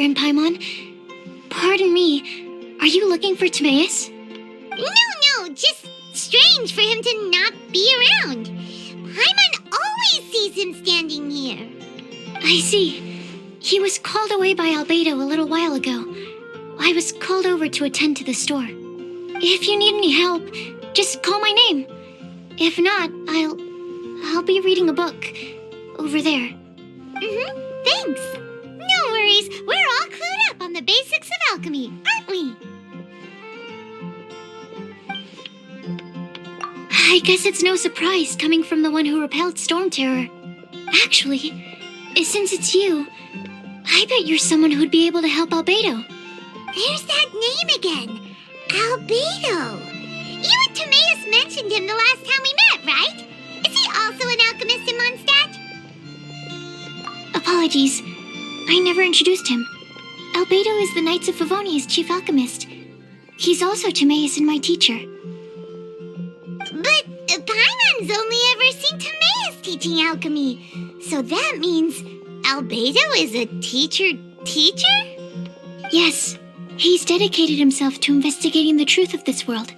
and Paimon. Pardon me, are you looking for Timaeus? No, just strange for him to not be around. Paimon always sees him standing here. I see. He was called away by Albedo a little while ago. I was called over to attend to the store. If you need any help, just call my name. If not, I'll be reading a book over there. Thanks. No worries, we're all clued up on the basics of alchemy, aren't we? I guess it's no surprise coming from the one who repelled Storm Terror. Actually, since it's you, I bet you're someone who'd be able to help Albedo. There's that name again. Albedo. You and Timaeus mentioned him the last time we met, right? Is he also an alchemist in Mondstadt? Apologies. I never introduced him. Albedo is the Knights of Favonia's chief alchemist. He's also Timaeus and my teacher. But Paimon's only ever seen Timaeus teaching alchemy. So that means Albedo is a teacher? Yes. He's dedicated himself to investigating the truth of this world,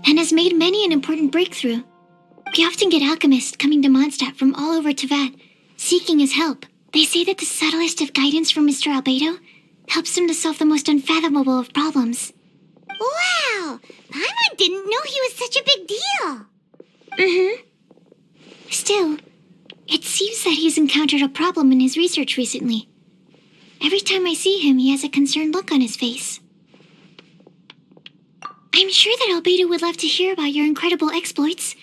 and has made many an important breakthrough. We often get alchemists coming to Mondstadt from all over Teyvat, seeking his help. They say that the subtlest of guidance from Mr. Albedo helps him to solve the most unfathomable of problems. Wow! Paimon didn't know he was such a big deal. Still, it seems that he's encountered a problem in his research recently. Every time I see him, he has a concerned look on his face. I'm sure that Albedo would love to hear about your incredible exploits.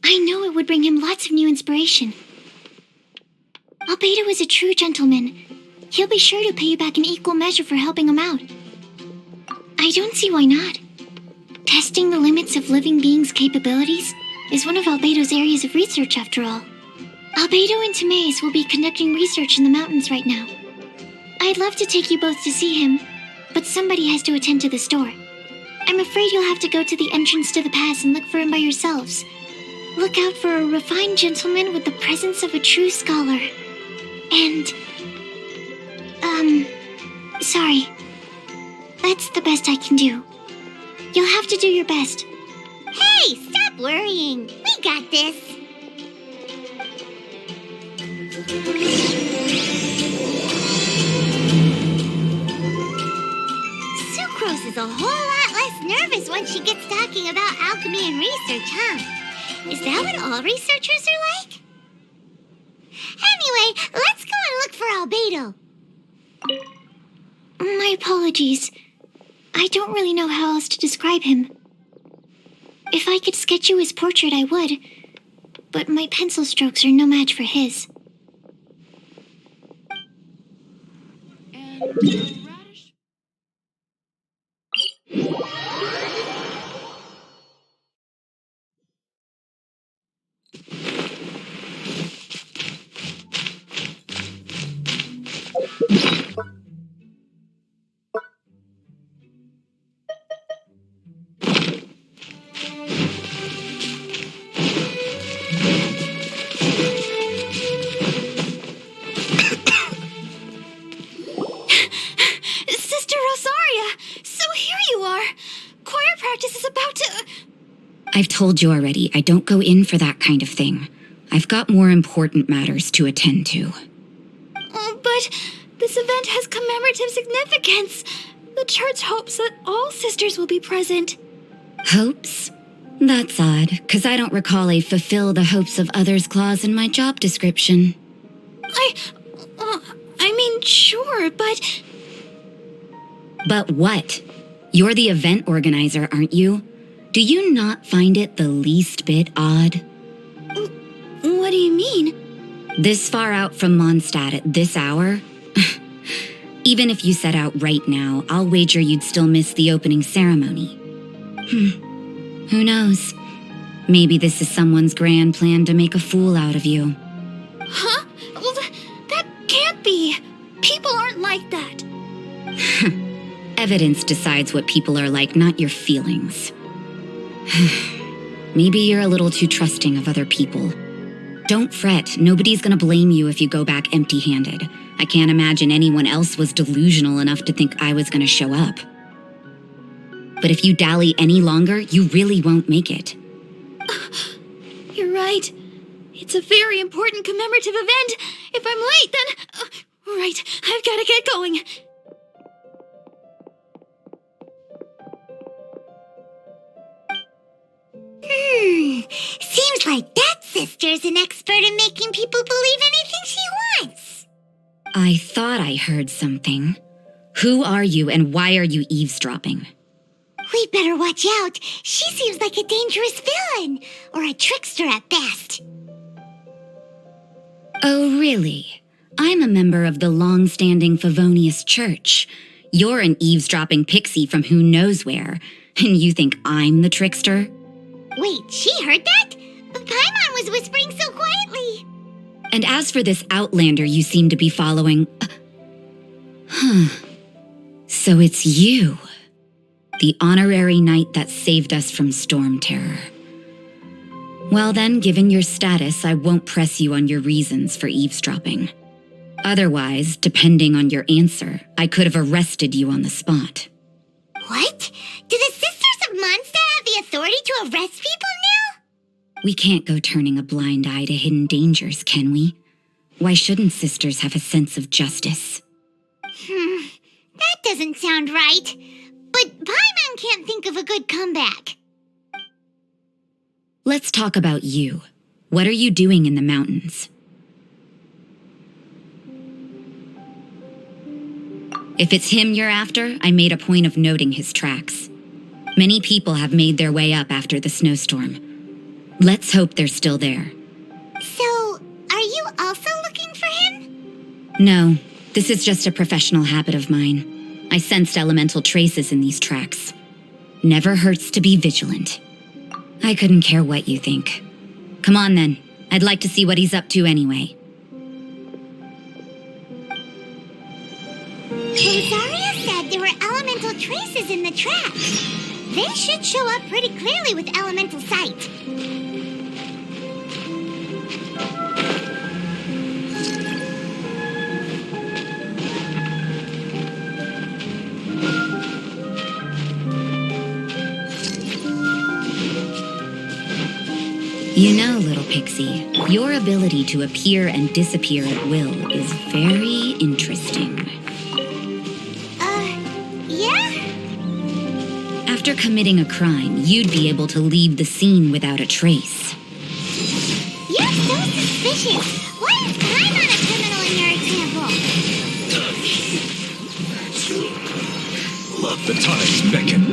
I know it would bring him lots of new inspiration. Albedo is a true gentleman. He'll be sure to pay you back in equal measure for helping him out. I don't see why not. Testing the limits of living beings' capabilities is one of Albedo's areas of research, after all. Albedo and Timaeus will be conducting research in the mountains right now. I'd love to take you both to see him, but somebody has to attend to the store. I'm afraid you'll have to go to the entrance to the pass and look for him by yourselves. Look out for a refined gentleman with the presence of a true scholar. And... sorry. That's the best I can do. You'll have to do your best. Hey, stop worrying. We got this. Sucrose is a whole lot less nervous when she gets talking about alchemy and research, huh? Is that what all researchers are like? Anyway, let's go and look for Albedo. My apologies. I don't really know how else to describe him. If I could sketch you his portrait, I would. But my pencil strokes are no match for his. Radish. Sister Rosaria! So here you are! Choir practice is about to... I've told you already, I don't go in for that kind of thing. I've got more important matters to attend to. But this event has commemorative significance. The church hopes that all sisters will be present. Hopes? That's odd, 'cause I don't recall a fulfill the hopes of others clause in my job description. I mean, sure, but... But what? You're the event organizer, aren't you? Do you not find it the least bit odd? What do you mean? This far out from Mondstadt at this hour? Even if you set out right now, I'll wager you'd still miss the opening ceremony. Who knows? Maybe this is someone's grand plan to make a fool out of you. Huh? Well, that can't be. People aren't like that. Evidence decides what people are like, not your feelings. Maybe you're a little too trusting of other people. Don't fret, nobody's gonna blame you if you go back empty-handed. I can't imagine anyone else was delusional enough to think I was going to show up. But if you dally any longer, you really won't make it. You're right. It's a very important commemorative event. If I'm late, then... right, I've got to get going. Seems like that sister's an expert in making people believe anything she wants. I thought I heard something. Who are you and why are you eavesdropping? We'd better watch out. She seems like a dangerous villain, or a trickster at best. Oh, really? I'm a member of the long-standing Favonius Church. You're an eavesdropping pixie from who knows where, and you think I'm the trickster? Wait, she heard that? Paimon was whispering so quietly. And as for this outlander you seem to be following... So it's you. The honorary knight that saved us from storm terror. Well then, given your status, I won't press you on your reasons for eavesdropping. Otherwise, depending on your answer, I could have arrested you on the spot. What? Do the Sisters of Mondstadt have the authority to arrest people now? We can't go turning a blind eye to hidden dangers, can we? Why shouldn't sisters have a sense of justice? That doesn't sound right. But Paimon can't think of a good comeback. Let's talk about you. What are you doing in the mountains? If it's him you're after, I made a point of noting his tracks. Many people have made their way up after the snowstorm. Let's hope they're still there. So, are you also looking for him? No, this is just a professional habit of mine. I sensed elemental traces in these tracks. Never hurts to be vigilant. I couldn't care what you think. Come on then, I'd like to see what he's up to anyway. Rosaria said there were elemental traces in the tracks. They should show up pretty clearly with elemental sight. You know, little pixie, your ability to appear and disappear at will is very interesting. Yeah? After committing a crime, you'd be able to leave the scene without a trace. You're so suspicious. Why is Paimon a criminal in your example? Let the tides beckon.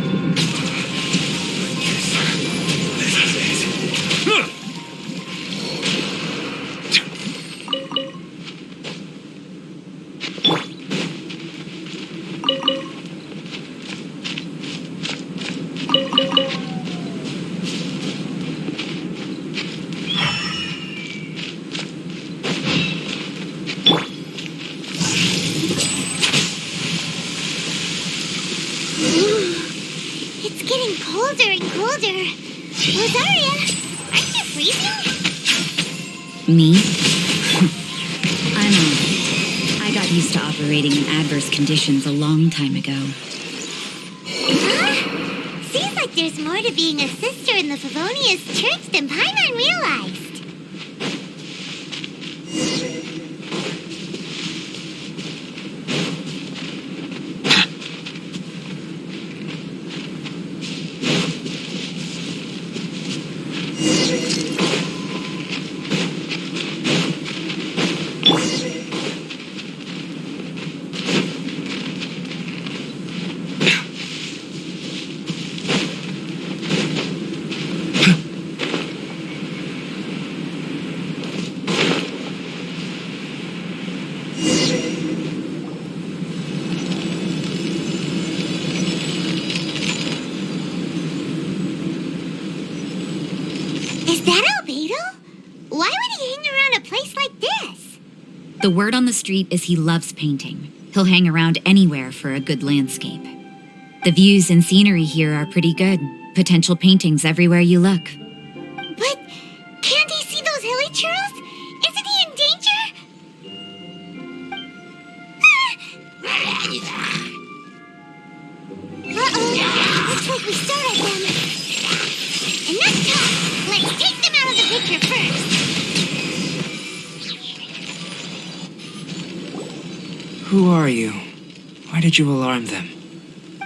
It's getting colder and colder. Rosaria, aren't you freezing? Me? I'm alright. I got used to operating in adverse conditions a long time ago. Huh? Seems like there's more to being a sister in the Favonius Church than Paimon realized. Is that Albedo? Why would he hang around a place like this? The word on the street is he loves painting. He'll hang around anywhere for a good landscape. The views and scenery here are pretty good. Potential paintings everywhere you look. But can't he see those hilly churros? Isn't he in danger? Looks like we started them. Enough talk. Let's take them out of the picture first. Who are you? Why did you alarm them?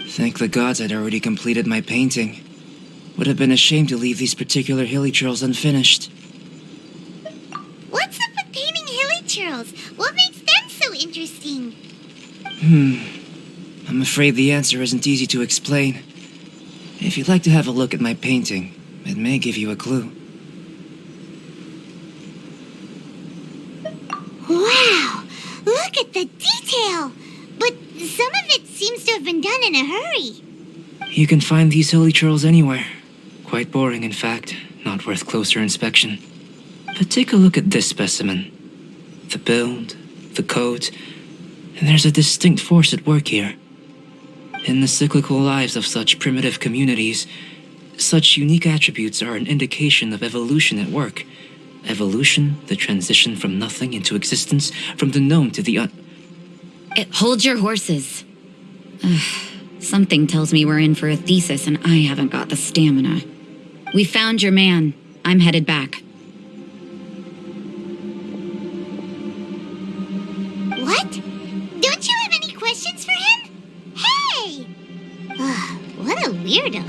Thank the gods I'd already completed my painting. Would have been a shame to leave these particular hilly churls unfinished. What's up with painting hilly churls? What makes them so interesting? I'm afraid the answer isn't easy to explain. If you'd like to have a look at my painting, it may give you a clue. Wow! Look at the detail! But some of it seems to have been done in a hurry. You can find these hilly churls anywhere. Quite boring, in fact. Not worth closer inspection. But take a look at this specimen. The build, the coat, and there's a distinct force at work here. In the cyclical lives of such primitive communities, such unique attributes are an indication of evolution at work. Evolution, the transition from nothing into existence, from the known to the Hold your horses. Something tells me we're in for a thesis and I haven't got the stamina. We found your man. I'm headed back. What? Don't you have any questions for him? Hey! What a weirdo.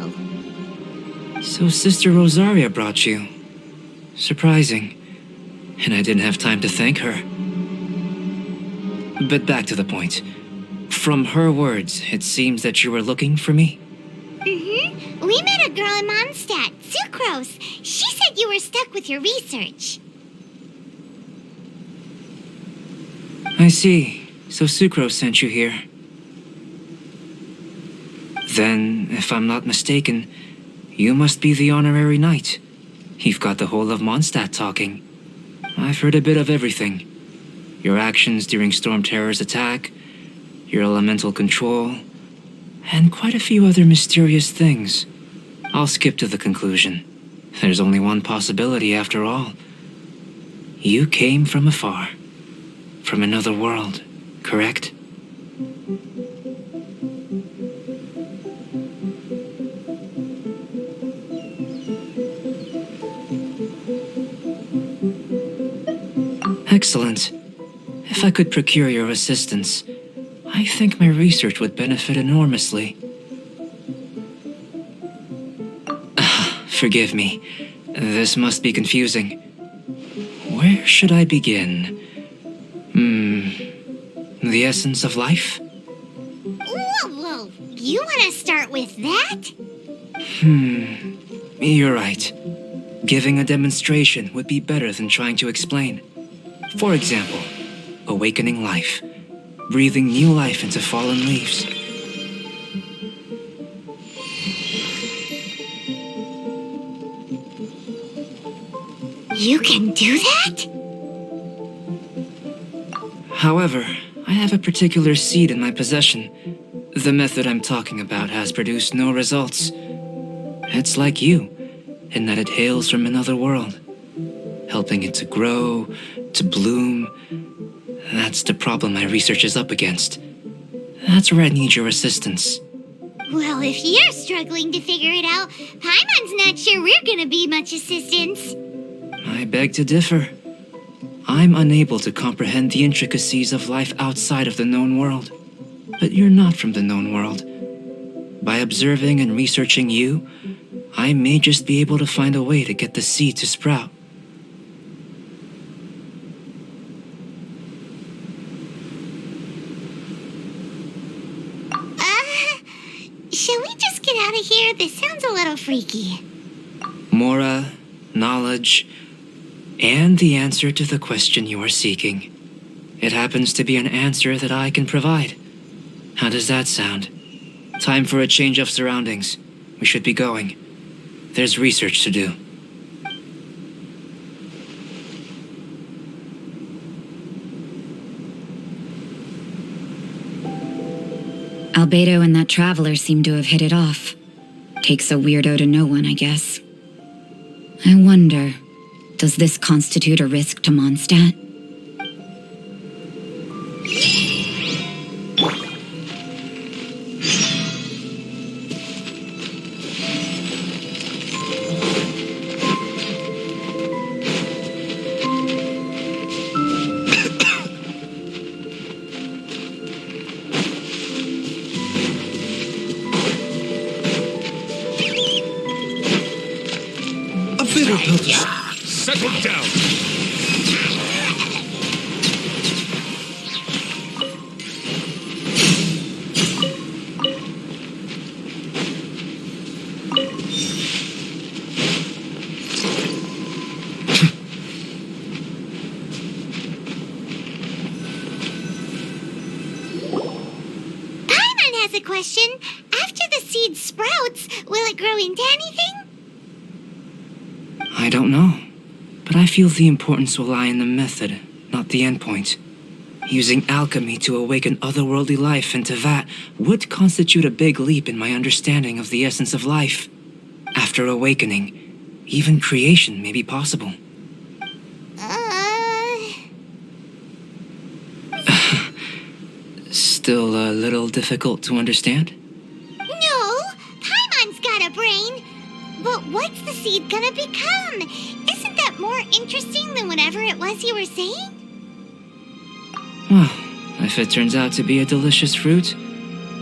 So Sister Rosaria brought you. Surprising. And I didn't have time to thank her. But back to the point. From her words, it seems that you were looking for me? Mm-hmm. We met a girl in Mondstadt, Sucrose. She said you were stuck with your research. I see. So Sucrose sent you here. Then, if I'm not mistaken, you must be the honorary knight. You've got the whole of Mondstadt talking. I've heard a bit of everything. Your actions during Storm Terror's attack, your elemental control, and quite a few other mysterious things. I'll skip to the conclusion. There's only one possibility after all. You came from afar. From another world, correct? Excellent. If I could procure your assistance, I think my research would benefit enormously. Forgive me. This must be confusing. Where should I begin? The essence of life? Whoa. You want to start with that? You're right. Giving a demonstration would be better than trying to explain. For example, awakening life. Breathing new life into fallen leaves. You can do that? However, I have a particular seed in my possession. The method I'm talking about has produced no results. It's like you, in that it hails from another world. Helping it to grow, to bloom. That's the problem my research is up against. That's where I need your assistance. Well, if you're struggling to figure it out, Paimon's not sure we're gonna be much assistance. I beg to differ. I'm unable to comprehend the intricacies of life outside of the known world. But you're not from the known world. By observing and researching you, I may just be able to find a way to get the seed to sprout. Shall we just get out of here? This sounds a little freaky. Mora, knowledge, and the answer to the question you are seeking. It happens to be an answer that I can provide. How does that sound? Time for a change of surroundings. We should be going. There's research to do. Albedo and that traveler seem to have hit it off. Takes a weirdo to know one, I guess. I wonder, does this constitute a risk to Mondstadt? Settle down. Paimon has a question. After the seed sprouts, will it grow into anything? I don't know, but I feel the importance will lie in the method, not the endpoint. Using alchemy to awaken otherworldly life into that would constitute a big leap in my understanding of the essence of life. After awakening, even creation may be possible. Still a little difficult to understand? No, Paimon's got a brain. But what's the seed gonna become? Isn't that more interesting than whatever it was you were saying? Well, if it turns out to be a delicious fruit,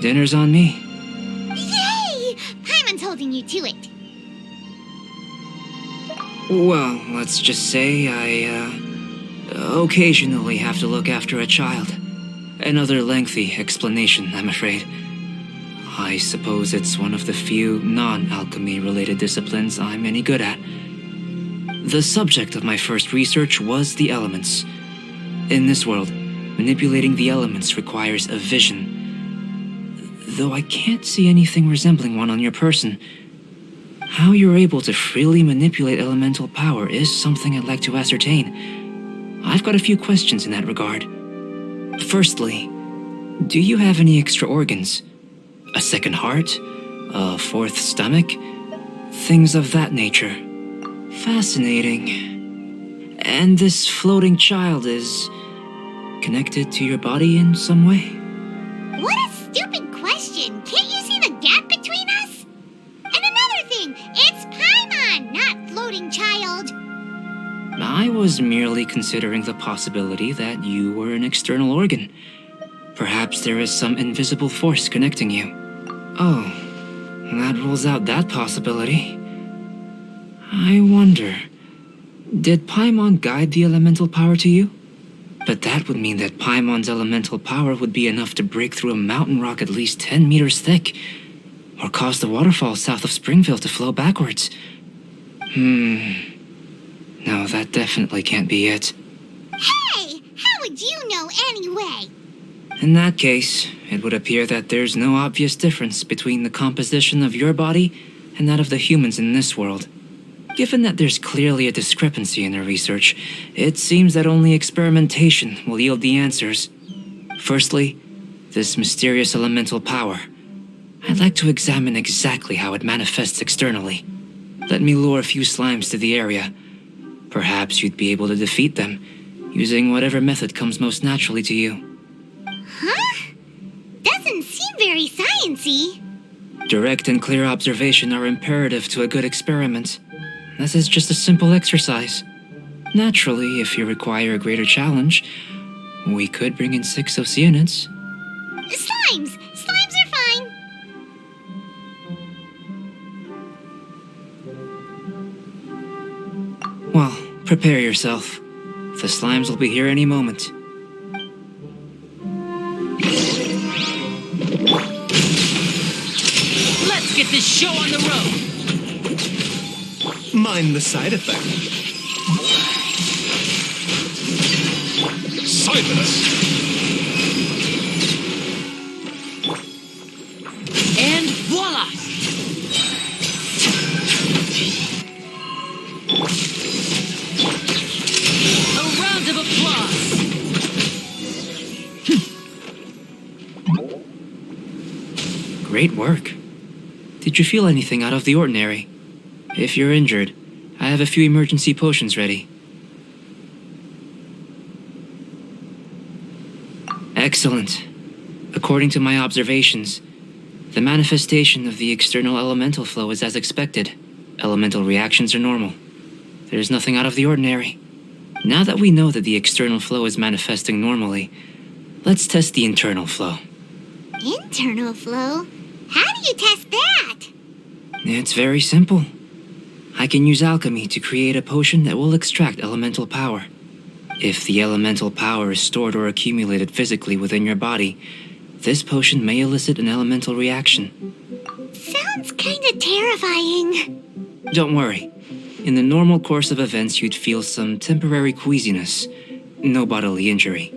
dinner's on me. Yay! Paimon's holding you to it. Well, let's just say I, occasionally have to look after a child. Another lengthy explanation, I'm afraid. I suppose it's one of the few non-alchemy related disciplines I'm any good at. The subject of my first research was the elements. In this world, manipulating the elements requires a vision. Though I can't see anything resembling one on your person, how you're able to freely manipulate elemental power is something I'd like to ascertain. I've got a few questions in that regard. Firstly, do you have any extra organs? A second heart? A fourth stomach? Things of that nature. Fascinating. And this floating child is connected to your body in some way? What a stupid question. Can't you see the gap between us? And another thing, it's Paimon, not floating child. I was merely considering the possibility that you were an external organ. Perhaps there is some invisible force connecting you. Oh, that rules out that possibility. I wonder, did Paimon guide the elemental power to you? But that would mean that Paimon's elemental power would be enough to break through a mountain rock at least 10 meters thick, or cause the waterfall south of Springville to flow backwards. No, that definitely can't be it. Hey, how would you know anyway? In that case, it would appear that there's no obvious difference between the composition of your body and that of the humans in this world. Given that there's clearly a discrepancy in their research, it seems that only experimentation will yield the answers. Firstly, this mysterious elemental power. I'd like to examine exactly how it manifests externally. Let me lure a few slimes to the area. Perhaps you'd be able to defeat them, using whatever method comes most naturally to you. Huh? Doesn't seem very sciencey. Direct and clear observation are imperative to a good experiment. This is just a simple exercise. Naturally, if you require a greater challenge, we could bring in 6 Oceanids. Slimes! Slimes are fine. Well, prepare yourself. The slimes will be here any moment. Let's get this show on the road! Mind the side effect. Silence! And voila! A round of applause! Great work. Did you feel anything out of the ordinary? If you're injured, I have a few emergency potions ready. Excellent. According to my observations, the manifestation of the external elemental flow is as expected. Elemental reactions are normal. There's nothing out of the ordinary. Now that we know that the external flow is manifesting normally, let's test the internal flow. Internal flow? How do you test that? It's very simple. I can use alchemy to create a potion that will extract elemental power. If the elemental power is stored or accumulated physically within your body, this potion may elicit an elemental reaction. Sounds kinda terrifying. Don't worry. In the normal course of events, you'd feel some temporary queasiness. No bodily injury.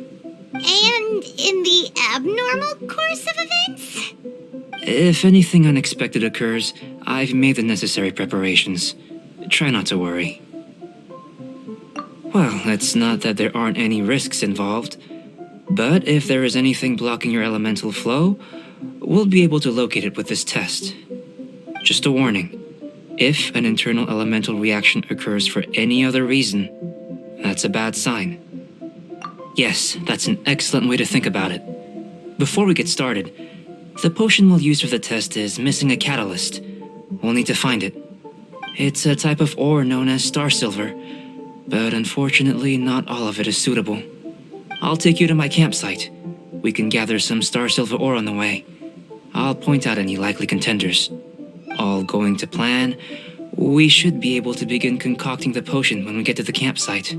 And in the abnormal course of events? If anything unexpected occurs, I've made the necessary preparations. Try not to worry. Well, it's not that there aren't any risks involved. But if there is anything blocking your elemental flow, we'll be able to locate it with this test. Just a warning. If an internal elemental reaction occurs for any other reason, that's a bad sign. Yes, that's an excellent way to think about it. Before we get started, the potion we'll use for the test is missing a catalyst. We'll need to find it. It's a type of ore known as star silver, but unfortunately not all of it is suitable. I'll take you to my campsite. We can gather some star silver ore on the way. I'll point out any likely contenders. All going to plan, we should be able to begin concocting the potion when we get to the campsite.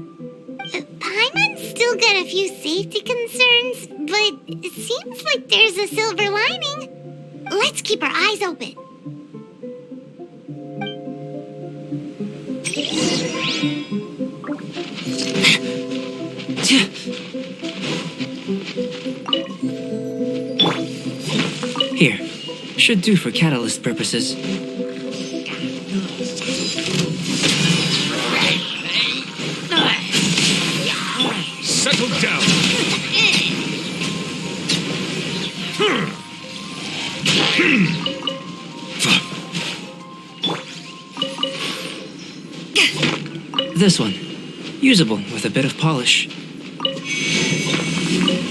Paimon's still got a few safety concerns, but it seems like there's a silver lining. Let's keep our eyes open. Here, should do for catalyst purposes. Settle down. This one, usable with a bit of polish.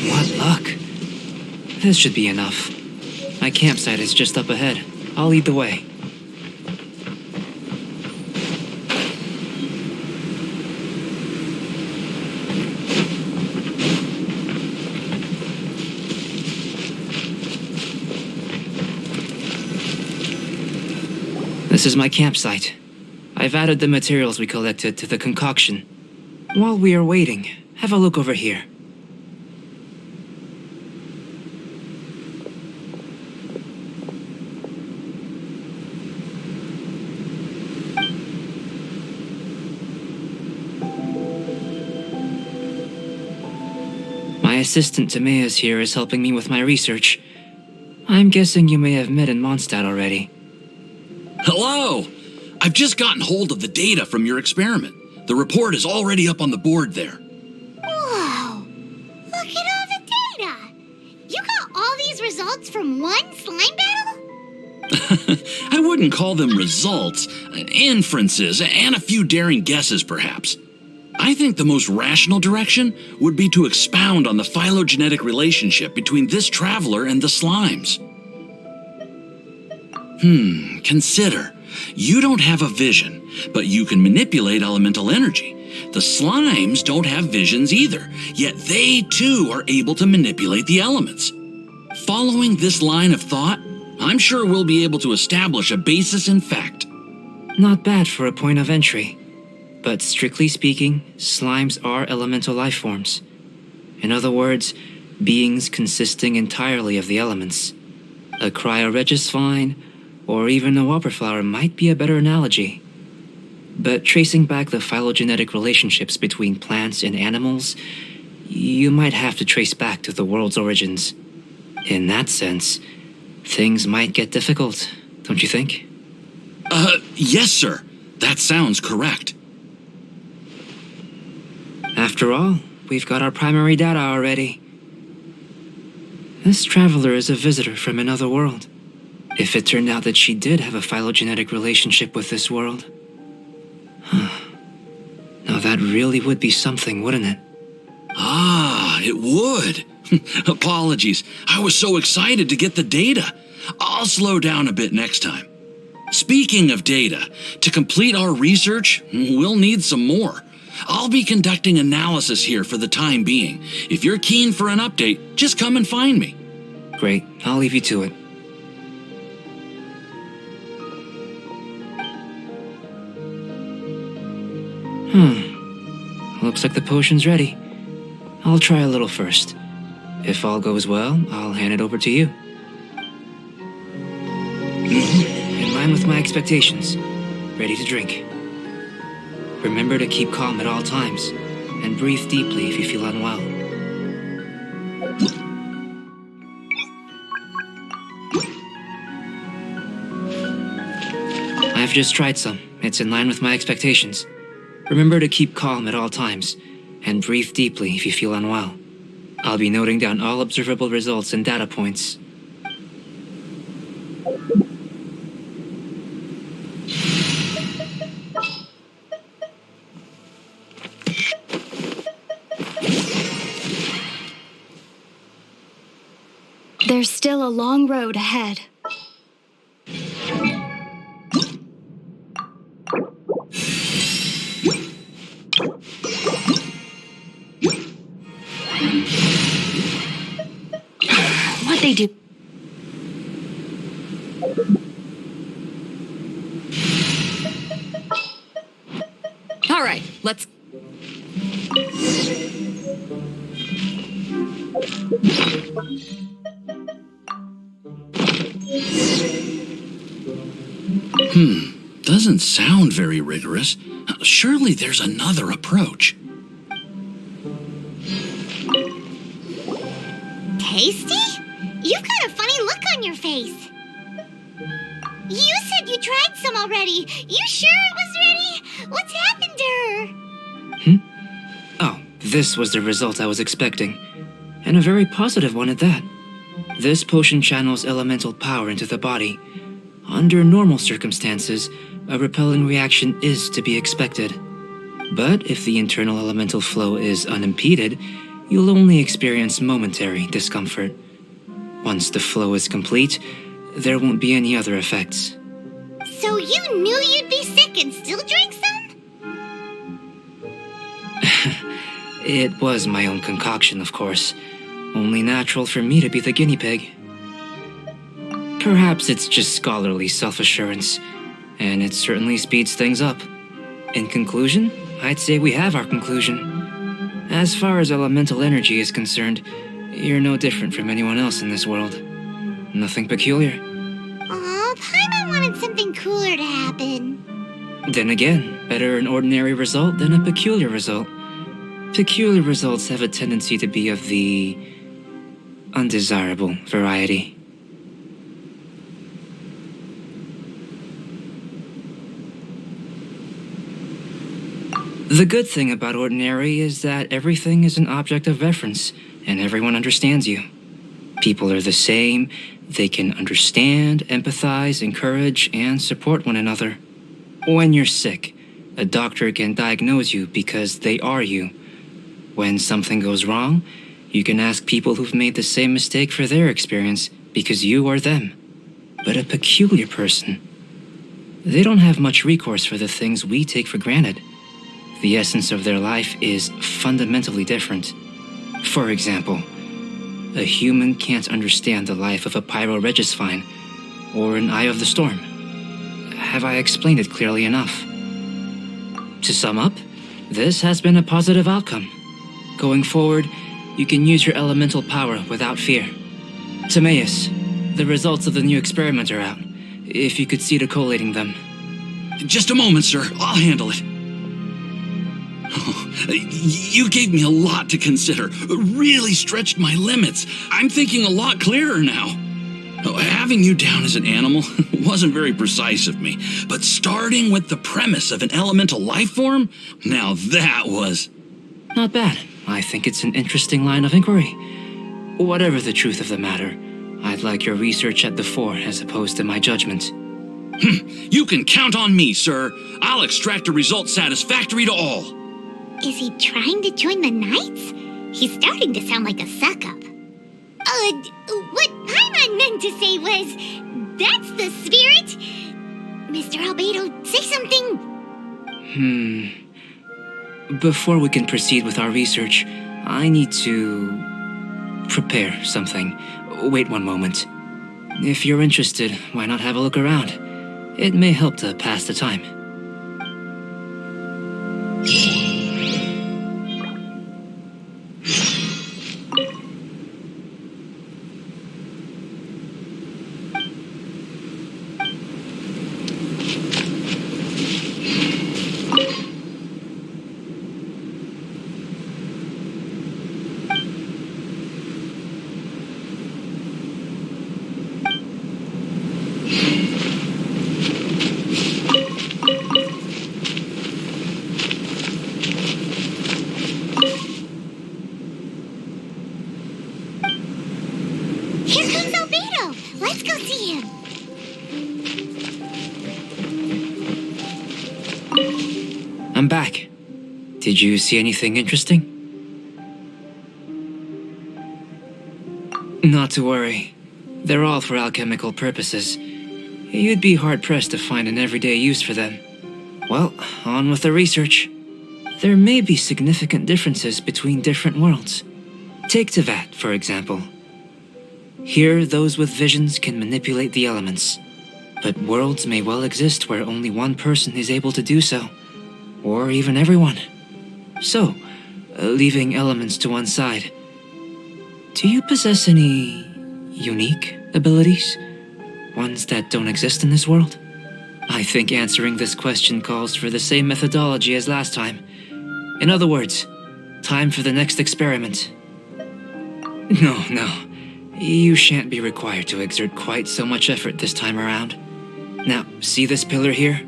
What luck. This should be enough. My campsite is just up ahead. I'll lead the way. This is my campsite. I've added the materials we collected to the concoction. While we are waiting, have a look over here. My assistant Timaeus here is helping me with my research. I'm guessing you may have met in Mondstadt already. Hello! I've just gotten hold of the data from your experiment. The report is already up on the board there. Whoa! Look at all the data! You got all these results from one slime battle? I wouldn't call them results, inferences, and a few daring guesses perhaps. I think the most rational direction would be to expound on the phylogenetic relationship between this traveler and the slimes. Consider. You don't have a vision, but you can manipulate elemental energy. The slimes don't have visions either, yet they too are able to manipulate the elements. Following this line of thought, I'm sure we'll be able to establish a basis in fact. Not bad for a point of entry. But strictly speaking, slimes are elemental life forms. In other words, beings consisting entirely of the elements. A cryoregisvine, or even a whopperflower might be a better analogy. But tracing back the phylogenetic relationships between plants and animals, you might have to trace back to the world's origins. In that sense, things might get difficult, don't you think? Yes, sir. That sounds correct. After all, we've got our primary data already. This traveler is a visitor from another world. If it turned out that she did have a phylogenetic relationship with this world. Now that really would be something, wouldn't it? Ah, it would. Apologies. I was so excited to get the data. I'll slow down a bit next time. Speaking of data, to complete our research, we'll need some more. I'll be conducting analysis here for the time being. If you're keen for an update, just come and find me. Great, I'll leave you to it. Looks like the potion's ready. I'll try a little first. If all goes well, I'll hand it over to you. In line with my expectations. Ready to drink. Remember to keep calm at all times, and breathe deeply if you feel unwell. I've just tried some. It's in line with my expectations. Remember to keep calm at all times, and breathe deeply if you feel unwell. I'll be noting down all observable results and data points. There's still a long road ahead. What'd they do? All right, let's... Doesn't sound very rigorous. Surely there's another approach. Tasty? You've got a funny look on your face. You said you tried some already. You sure it was ready? What's happened to her? Oh, this was the result I was expecting. And a very positive one at that. This potion channels elemental power into the body. Under normal circumstances, a repelling reaction is to be expected. But if the internal elemental flow is unimpeded, you'll only experience momentary discomfort. Once the flow is complete, there won't be any other effects. So you knew you'd be sick and still drank some? It was my own concoction, of course. Only natural for me to be the guinea pig. Perhaps it's just scholarly self-assurance, and it certainly speeds things up. In conclusion, I'd say we have our conclusion. As far as elemental energy is concerned, you're no different from anyone else in this world. Nothing peculiar. Aw, Paimon wanted something cooler to happen. Then again, better an ordinary result than a peculiar result. Peculiar results have a tendency to be of the undesirable variety. The good thing about ordinary is that everything is an object of reference, and everyone understands you. People are the same, they can understand, empathize, encourage, and support one another. When you're sick, a doctor can diagnose you because they are you. When something goes wrong, you can ask people who've made the same mistake for their experience because you are them. But a peculiar person, they don't have much recourse for the things we take for granted. The essence of their life is fundamentally different. For example, a human can't understand the life of a pyroregisvine or an eye of the storm. Have I explained it clearly enough? To sum up, this has been a positive outcome. Going forward, you can use your elemental power without fear. Timaeus, the results of the new experiment are out. If you could see to collating them. Just a moment, sir. I'll handle it. Oh, you gave me a lot to consider. Really stretched my limits. I'm thinking a lot clearer now. Oh, having you down as an animal wasn't very precise of me, but starting with the premise of an elemental life form, now that was... Not bad. I think it's an interesting line of inquiry. Whatever the truth of the matter, I'd like your research at the fore as opposed to my judgment. You can count on me, sir. I'll extract a result satisfactory to all. Is he trying to join the Knights? He's starting to sound like a suck-up. What Paimon meant to say was, that's the spirit. Mr. Albedo, say something. Before we can proceed with our research, I need to prepare something. Wait one moment. If you're interested, why not have a look around? It may help to pass the time. I'm back. Did you see anything interesting? Not to worry. They're all for alchemical purposes. You'd be hard-pressed to find an everyday use for them. Well, on with the research. There may be significant differences between different worlds. Take Tevat, for example. Here, those with visions can manipulate the elements. But worlds may well exist where only one person is able to do so. Or even everyone. So, leaving elements to one side, do you possess any unique abilities? Ones that don't exist in this world? I think answering this question calls for the same methodology as last time. In other words, time for the next experiment. No. You shan't be required to exert quite so much effort this time around. Now, see this pillar here?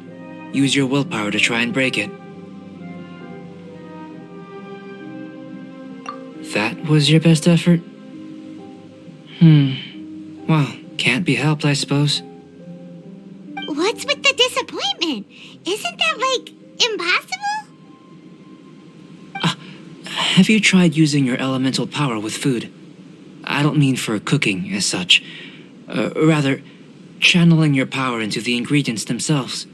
Use your willpower to try and break it. That was your best effort? Well, can't be helped, I suppose. What's with the disappointment? Isn't that, like, impossible? Have you tried using your elemental power with food? I don't mean for cooking as such. Rather, channeling your power into the ingredients themselves.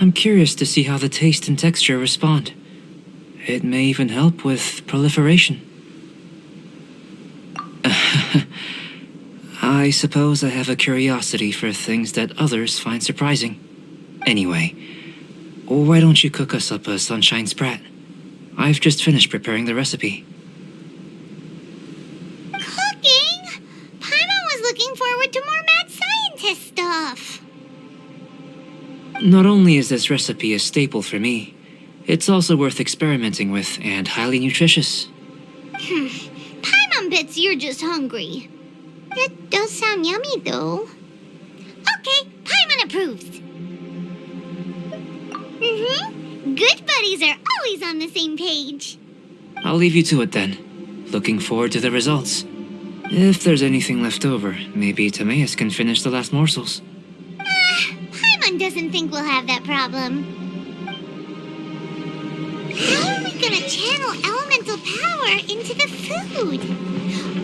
I'm curious to see how the taste and texture respond. It may even help with proliferation. I suppose I have a curiosity for things that others find surprising. Anyway, why don't you cook us up a sunshine sprat? I've just finished preparing the recipe. Cooking? Paimon was looking forward to more mad scientist stuff. Not only is this recipe a staple for me, it's also worth experimenting with and highly nutritious. Paimon bets you're just hungry. It does sound yummy, though. Okay, Paimon approves. Good buddies are always on the same page. I'll leave you to it then. Looking forward to the results. If there's anything left over, maybe Timaeus can finish the last morsels. Paimon doesn't think we'll have that problem. How are we gonna channel elemental power into the food?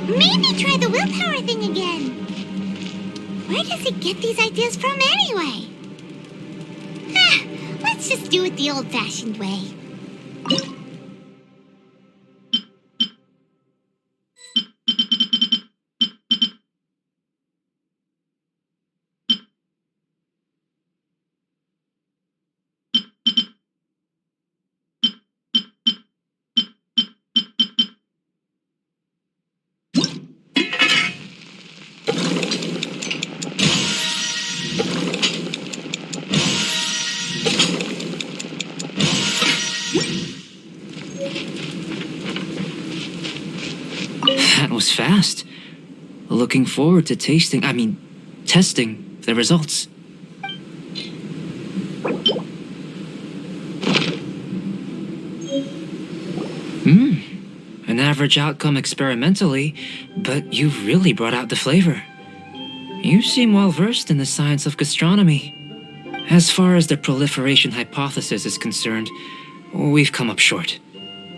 Maybe try the willpower thing again. Where does it get these ideas from anyway? Let's just do it the old-fashioned way. That was fast. Looking forward to testing the results. An average outcome experimentally, but you've really brought out the flavor. You seem well versed in the science of gastronomy. As far as the proliferation hypothesis is concerned, we've come up short.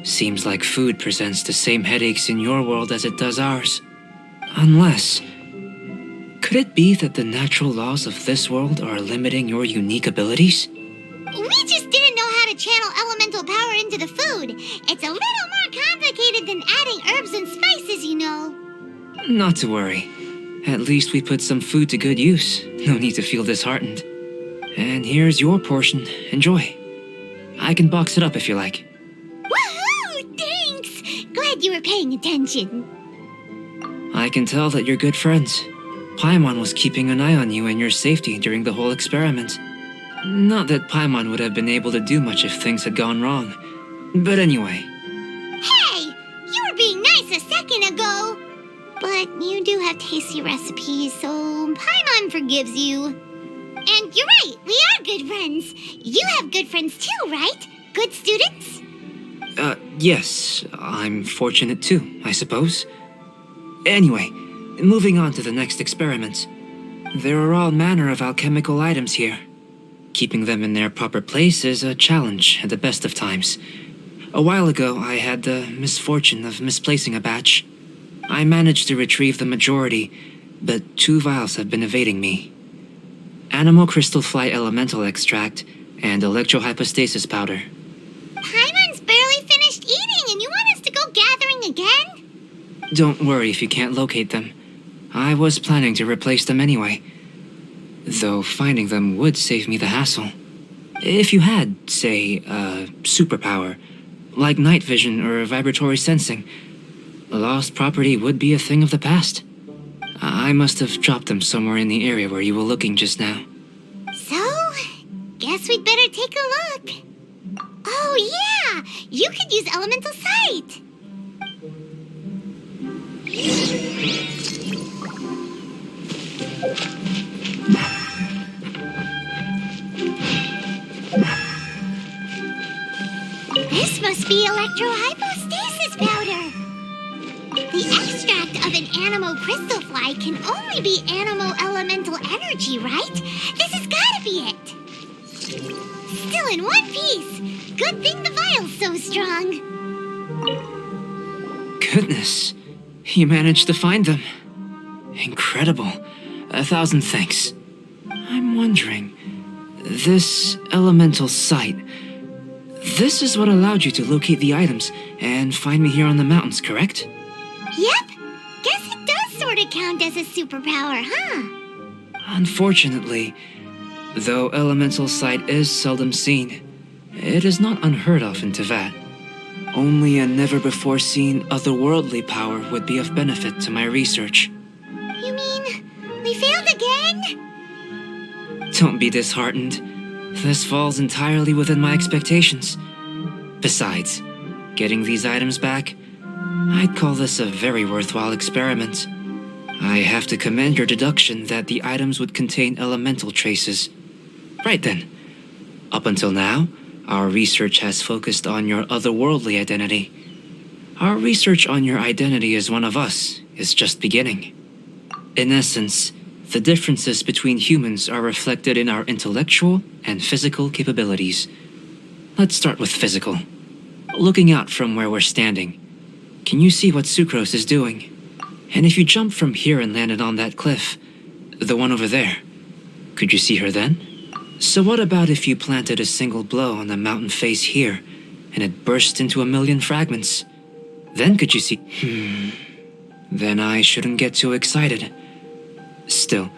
Seems like food presents the same headaches in your world as it does ours. Unless... could it be that the natural laws of this world are limiting your unique abilities? We just didn't know how to channel elemental power into the food. It's a little more complicated than adding herbs and spices, you know. Not to worry. At least we put some food to good use. No need to feel disheartened. And here's your portion. Enjoy. I can box it up if you like. Woohoo! Thanks! Glad you were paying attention. I can tell that you're good friends. Paimon was keeping an eye on you and your safety during the whole experiment. Not that Paimon would have been able to do much if things had gone wrong. But anyway. Hey! You were being nice a second ago! But you do have tasty recipes, so Paimon forgives you. And you're right, we are good friends. You have good friends too, right? Good students? Yes. I'm fortunate too, I suppose. Anyway, moving on to the next experiment. There are all manner of alchemical items here. Keeping them in their proper place is a challenge at the best of times. A while ago, I had the misfortune of misplacing a batch. I managed to retrieve the majority, but 2 vials have been evading me. Animal crystal fly elemental extract and electrohypostasis powder. Paimon's barely finished eating and you want us to go gathering again? Don't worry if you can't locate them. I was planning to replace them anyway. Though finding them would save me the hassle. If you had, say, a superpower, like night vision or vibratory sensing, lost property would be a thing of the past. I must have dropped them somewhere in the area where you were looking just now. So, guess we'd better take a look. Oh yeah, you could use elemental sight. This must be electrohypostasis powder. The extract of an animal crystal fly can only be animal elemental energy, right? This has gotta be it. Still in one piece. Good thing the vial's so strong. Goodness, you managed to find them. Incredible. 1,000 thanks. I'm wondering, this elemental sight, this is what allowed you to locate the items and find me here on the mountains, correct? Yep. Guess it does sort of count as a superpower, huh? Unfortunately, though elemental sight is seldom seen, it is not unheard of in Teyvat. Only a never-before-seen otherworldly power would be of benefit to my research. You mean we failed again? Don't be disheartened. This falls entirely within my expectations. Besides, getting these items back, I'd call this a very worthwhile experiment. I have to commend your deduction that the items would contain elemental traces. Right then. Up until now, our research has focused on your otherworldly identity. Our research on your identity as one of us is just beginning. In essence, the differences between humans are reflected in our intellectual and physical capabilities. Let's start with physical. Looking out from where we're standing, can you see what Sucrose is doing? And if you jump from here and landed on that cliff, the one over there, could you see her then? So what about if you planted a single blow on the mountain face here, and it burst into 1,000,000 fragments? Then could you see... Then I shouldn't get too excited. Still,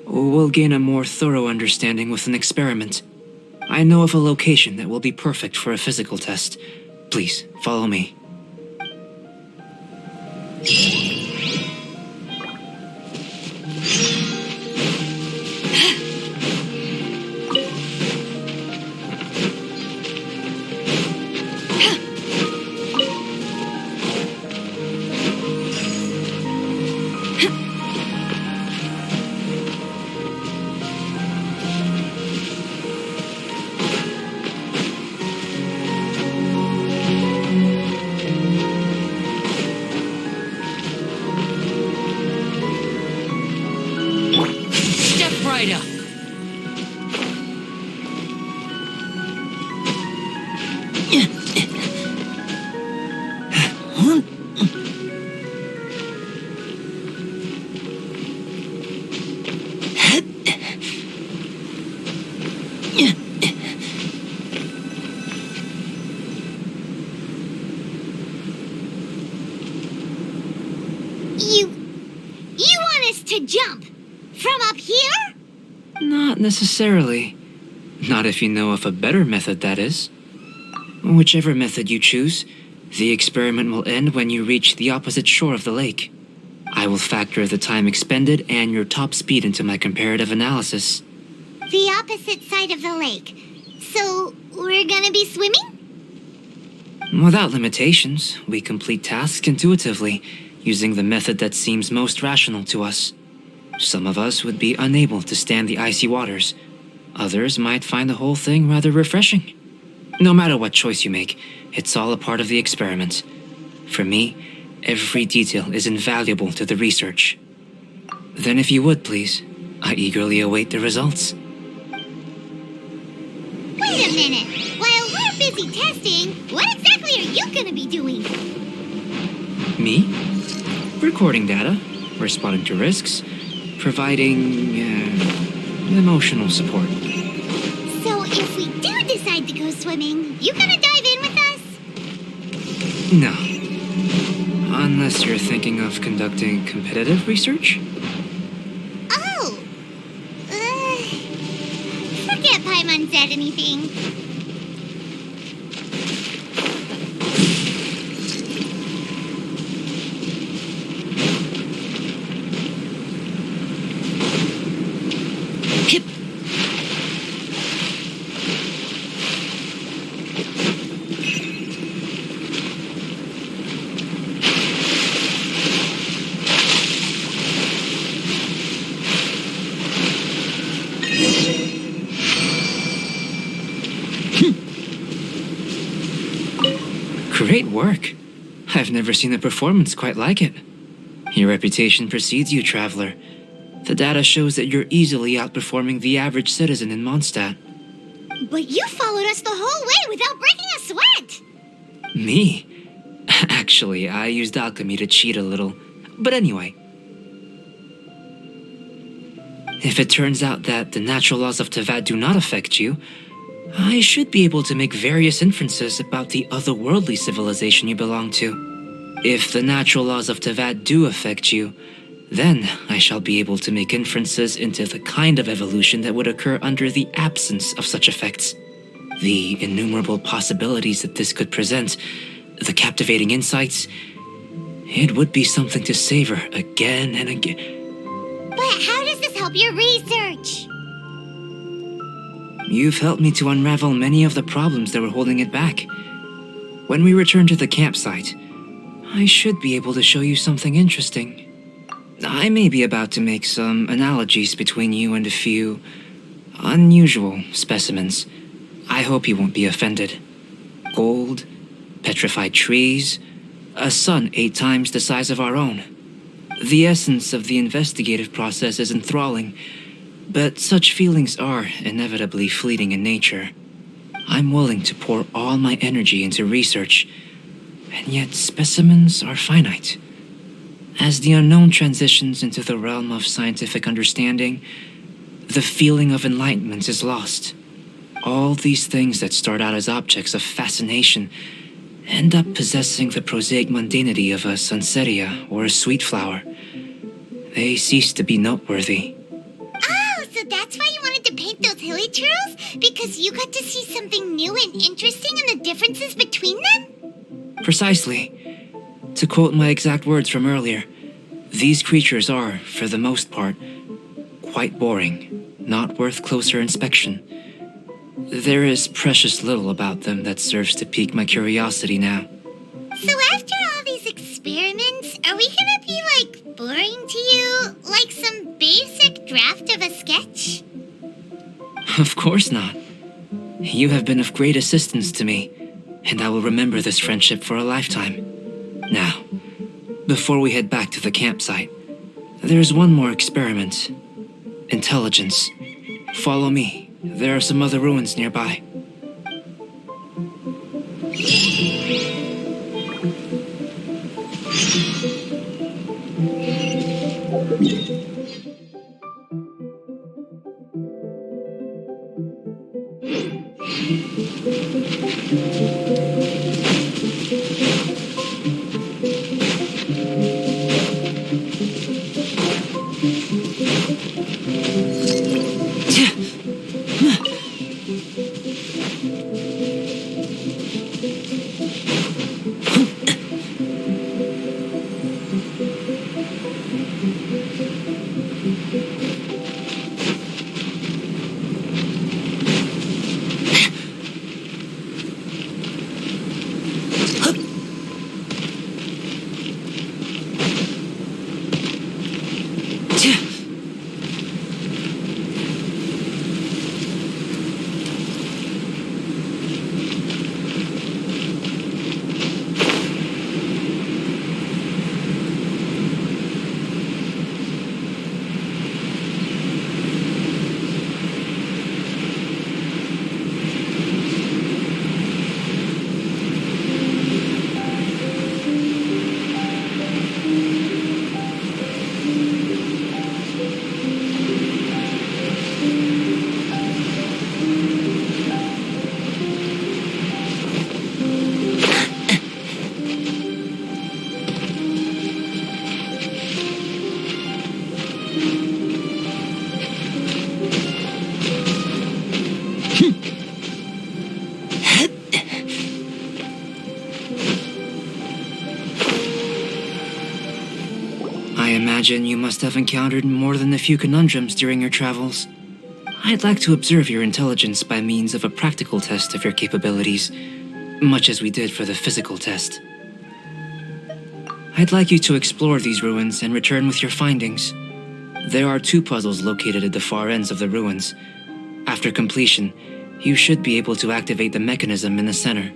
we'll gain a more thorough understanding with an experiment. I know of a location that will be perfect for a physical test. Please, follow me. Step right up. You want us to jump from up here? Not necessarily. Not if you know of a better method, that is. Whichever method you choose, the experiment will end when you reach the opposite shore of the lake. I will factor the time expended and your top speed into my comparative analysis. The opposite side of the lake. So, we're gonna be swimming? Without limitations, we complete tasks intuitively, using the method that seems most rational to us. Some of us would be unable to stand the icy waters. Others might find the whole thing rather refreshing. No matter what choice you make, it's all a part of the experiment. For me, every detail is invaluable to the research. Then if you would, please, I eagerly await the results. busy testing, what exactly are you gonna be doing? Me? Recording data, responding to risks, providing emotional support. So if we do decide to go swimming, you gonna dive in with us? No. Unless you're thinking of conducting competitive research? Oh! Forget Paimon said anything. Great work. I've never seen a performance quite like it. Your reputation precedes you, Traveler. The data shows that you're easily outperforming the average citizen in Mondstadt. But you followed us the whole way without breaking a sweat! Me? Actually, I used alchemy to cheat a little. But anyway. If it turns out that the natural laws of Tevat do not affect you, I should be able to make various inferences about the otherworldly civilization you belong to. If the natural laws of Tevat do affect you, then I shall be able to make inferences into the kind of evolution that would occur under the absence of such effects. The innumerable possibilities that this could present, the captivating insights, it would be something to savor again and again. But how does this help your research? You've helped me to unravel many of the problems that were holding it back. When we return to the campsite, I should be able to show you something interesting. I may be about to make some analogies between you and a few unusual specimens. I hope you won't be offended. Gold, petrified trees, a sun 8 times the size of our own. The essence of the investigative process is enthralling, but such feelings are inevitably fleeting in nature. I'm willing to pour all my energy into research, and yet specimens are finite. As the unknown transitions into the realm of scientific understanding, the feeling of enlightenment is lost. All these things that start out as objects of fascination end up possessing the prosaic mundanity of a sunsetia or a sweet flower. They cease to be noteworthy. Oh, so that's why you wanted to paint those hilly turtles? Because you got to see something new and interesting in the differences between them? Precisely. To quote my exact words from earlier, these creatures are, for the most part, quite boring, not worth closer inspection. There is precious little about them that serves to pique my curiosity now. So after all these experiments, are we gonna be, boring to you? Like some basic draft of a sketch? Of course not. You have been of great assistance to me, and I will remember this friendship for a lifetime. Now, before we head back to the campsite, there's one more experiment. Intelligence. Follow me. There are some other ruins nearby. I imagine you must have encountered more than a few conundrums during your travels. I'd like to observe your intelligence by means of a practical test of your capabilities, much as we did for the physical test. I'd like you to explore these ruins and return with your findings. There are 2 puzzles located at the far ends of the ruins. After completion, you should be able to activate the mechanism in the center.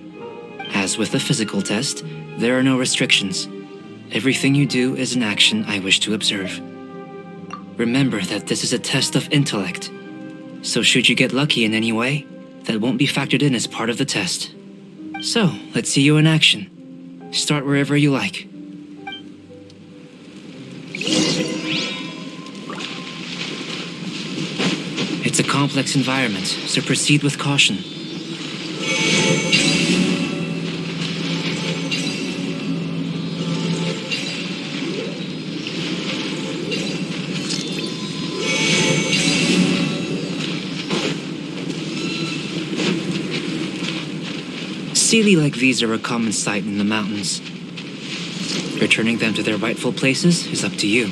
As with the physical test, there are no restrictions. Everything you do is an action I wish to observe. Remember that this is a test of intellect, so should you get lucky in any way, that won't be factored in as part of the test. So, let's see you in action. Start wherever you like. It's a complex environment, so proceed with caution. Sealy like these are a common sight in the mountains. Returning them to their rightful places is up to you.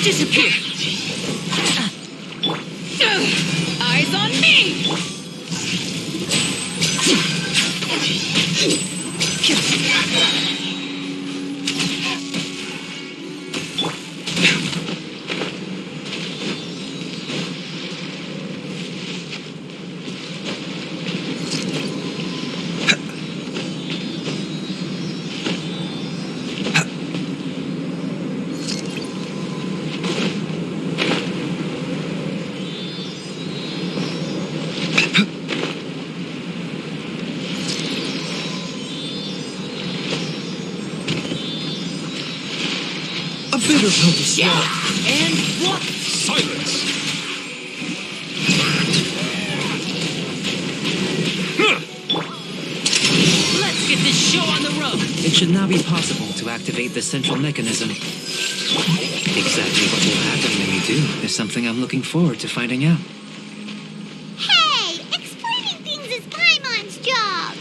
Disappear! Eyes on me! Bitter pill to swallow. And what? Silence! Let's get this show It should now be possible to activate the central mechanism. Exactly what will happen when we do is something I'm looking forward to finding out. Hey, explaining things is Paimon's job.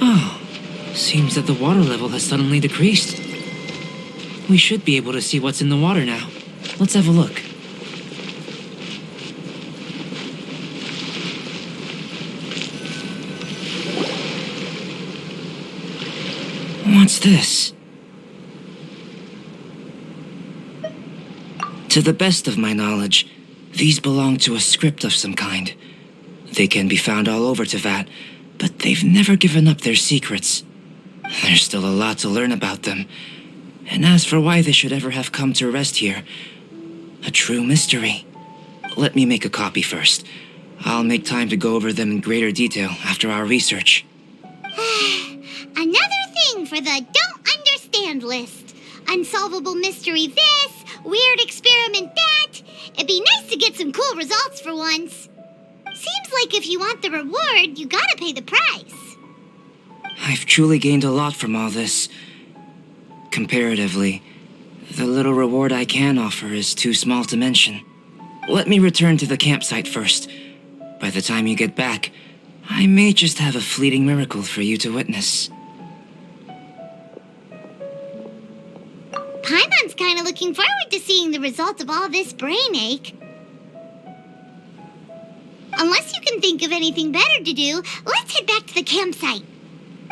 Oh, seems that the water level has suddenly decreased. We should be able to see what's in the water now. Let's have a look. What's this? To the best of my knowledge, these belong to a script of some kind. They can be found all over Teyvat, but they've never given up their secrets. There's still a lot to learn about them. And as for why they should ever have come to rest here, a true mystery. Let me make a copy first. I'll make time to go over them in greater detail after our research. Another thing for the don't understand list. Unsolvable mystery this, weird experiment that. It'd be nice to get some cool results for once. Seems like if you want the reward, you gotta pay the price. I've truly gained a lot from all this. Comparatively, the little reward I can offer is too small to mention. Let me return to the campsite first. By the time you get back, I may just have a fleeting miracle for you to witness. Paimon's kinda looking forward to seeing the results of all this brain ache. Unless you can think of anything better to do, let's head back to the campsite.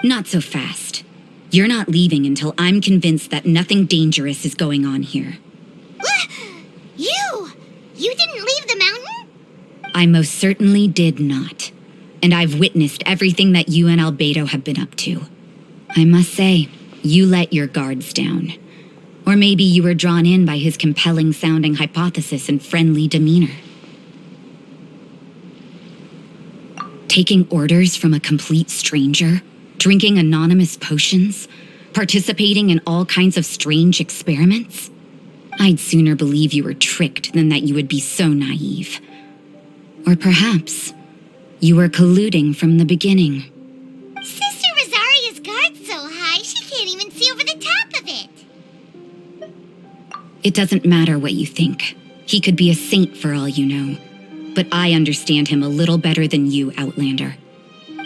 Not so fast. You're not leaving until I'm convinced that nothing dangerous is going on here. You didn't leave the mountain? I most certainly did not. And I've witnessed everything that you and Albedo have been up to. I must say, you let your guards down. Or maybe you were drawn in by his compelling-sounding hypothesis and friendly demeanor. Taking orders from a complete stranger, drinking anonymous potions, participating in all kinds of strange experiments? I'd sooner believe you were tricked than that you would be so naive. Or perhaps you were colluding from the beginning. Sister Rosaria's guard's so high, she can't even see over the top of it. It doesn't matter what you think. He could be a saint for all you know. But I understand him a little better than you, Outlander.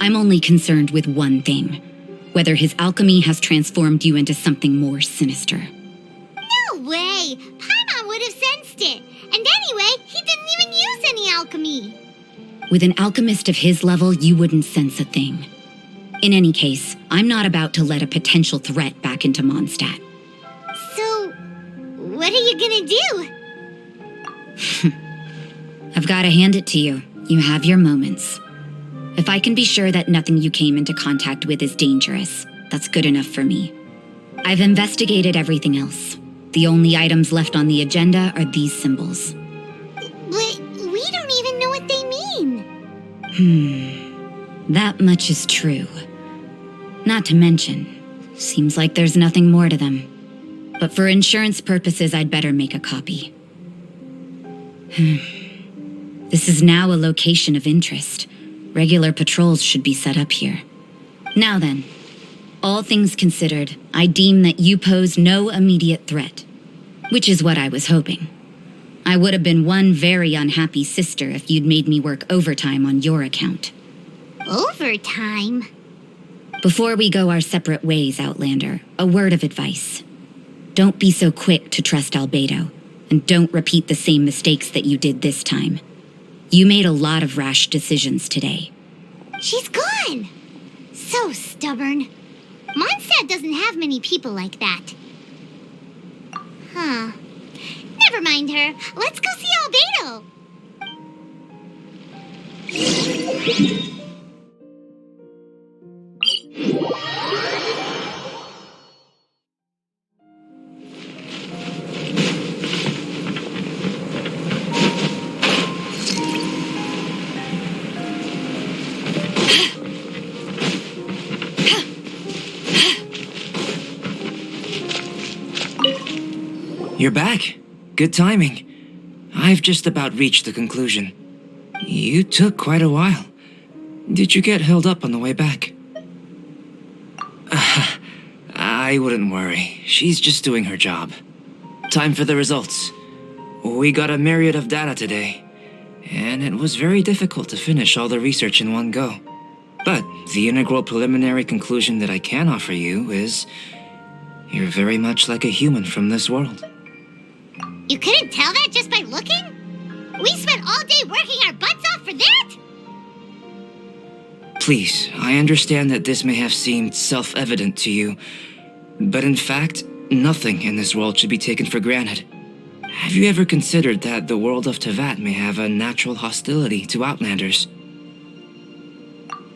I'm only concerned with one thing. Whether his alchemy has transformed you into something more sinister. No way! Paimon would have sensed it. And anyway, he didn't even use any alchemy. With an alchemist of his level, you wouldn't sense a thing. In any case, I'm not about to let a potential threat back into Mondstadt. So, what are you gonna do? I've got to hand it to you. You have your moments. If I can be sure that nothing you came into contact with is dangerous, that's good enough for me. I've investigated everything else. The only items left on the agenda are these symbols. But we don't even know what they mean. That much is true. Not to mention, seems like there's nothing more to them. But for insurance purposes, I'd better make a copy. This is now a location of interest. Regular patrols should be set up here. Now then, all things considered, I deem that you pose no immediate threat. Which is what I was hoping. I would have been one very unhappy sister if you'd made me work overtime on your account. Overtime? Before we go our separate ways, Outlander, a word of advice. Don't be so quick to trust Albedo, and don't repeat the same mistakes that you did this time. You made a lot of rash decisions today. She's gone! So stubborn. Mondstadt doesn't have many people like that. Huh. Never mind her. Let's go see Albedo. You're back. Good timing. I've just about reached the conclusion. You took quite a while. Did you get held up on the way back? I wouldn't worry. She's just doing her job. Time for the results. We got a myriad of data today, and it was very difficult to finish all the research in one go. But the integral preliminary conclusion that I can offer you is you're very much like a human from this world. You couldn't tell that just by looking? We spent all day working our butts off for that? Please, I understand that this may have seemed self-evident to you, but in fact, nothing in this world should be taken for granted. Have you ever considered that the world of Tevat may have a natural hostility to Outlanders?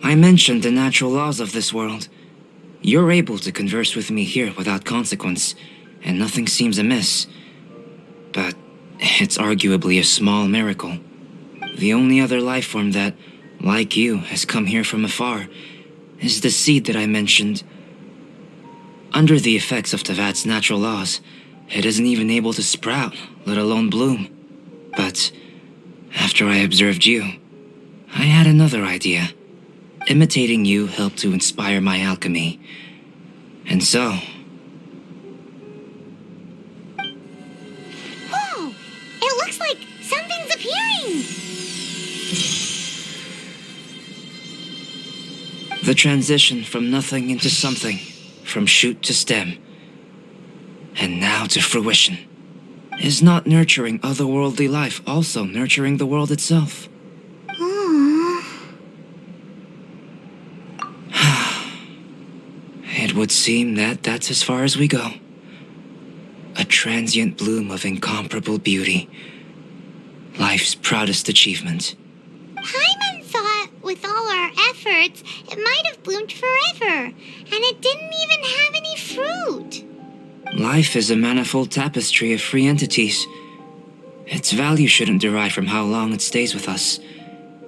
I mentioned the natural laws of this world. You're able to converse with me here without consequence, and nothing seems amiss. But it's arguably a small miracle. The only other life form that, like you, has come here from afar is the seed that I mentioned. Under the effects of Tevat's natural laws, it isn't even able to sprout, let alone bloom. But after I observed you, I had another idea. Imitating you helped to inspire my alchemy. And so... Whoa! It looks like something's appearing! the transition from nothing into something, from shoot to stem, and now to fruition. Is not nurturing otherworldly life also nurturing the world itself? It would seem that that's as far as we go. A transient bloom of incomparable beauty. Life's proudest achievement. Paimon thought with all our efforts, it might have bloomed forever, and it didn't even have any fruit. Life is a manifold tapestry of free entities. Its value shouldn't derive from how long it stays with us.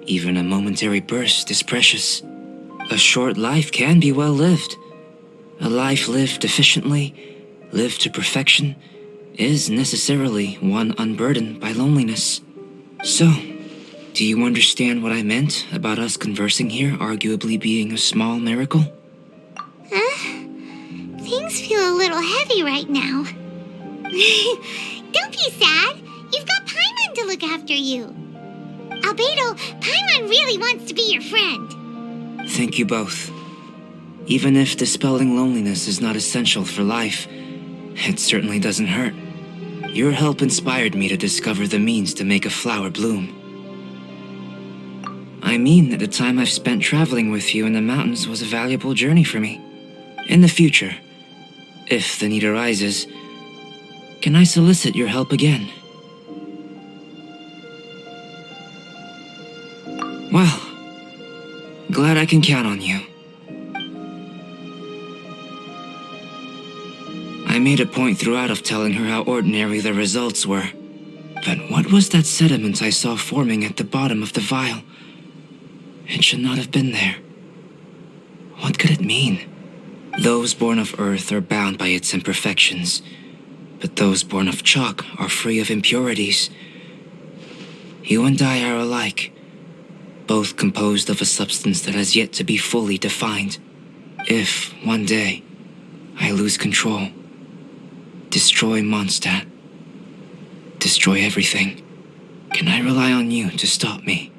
Even a momentary burst is precious. A short life can be well lived. A life lived efficiently, lived to perfection, is necessarily one unburdened by loneliness. So, do you understand what I meant about us conversing here arguably being a small miracle? Things feel a little heavy right now. Don't be sad. You've got Paimon to look after you. Albedo, Paimon really wants to be your friend. Thank you both. Even if dispelling loneliness is not essential for life, it certainly doesn't hurt. Your help inspired me to discover the means to make a flower bloom. I mean that the time I've spent traveling with you in the mountains was a valuable journey for me. In the future, if the need arises, can I solicit your help again? Well, glad I can count on you. I made a point throughout of telling her how ordinary the results were. But what was that sediment I saw forming at the bottom of the vial? It should not have been there. What could it mean? Those born of earth are bound by its imperfections, but those born of chalk are free of impurities. You and I are alike, both composed of a substance that has yet to be fully defined. If, one day, I lose control, destroy Mondstadt, destroy everything, can I rely on you to stop me?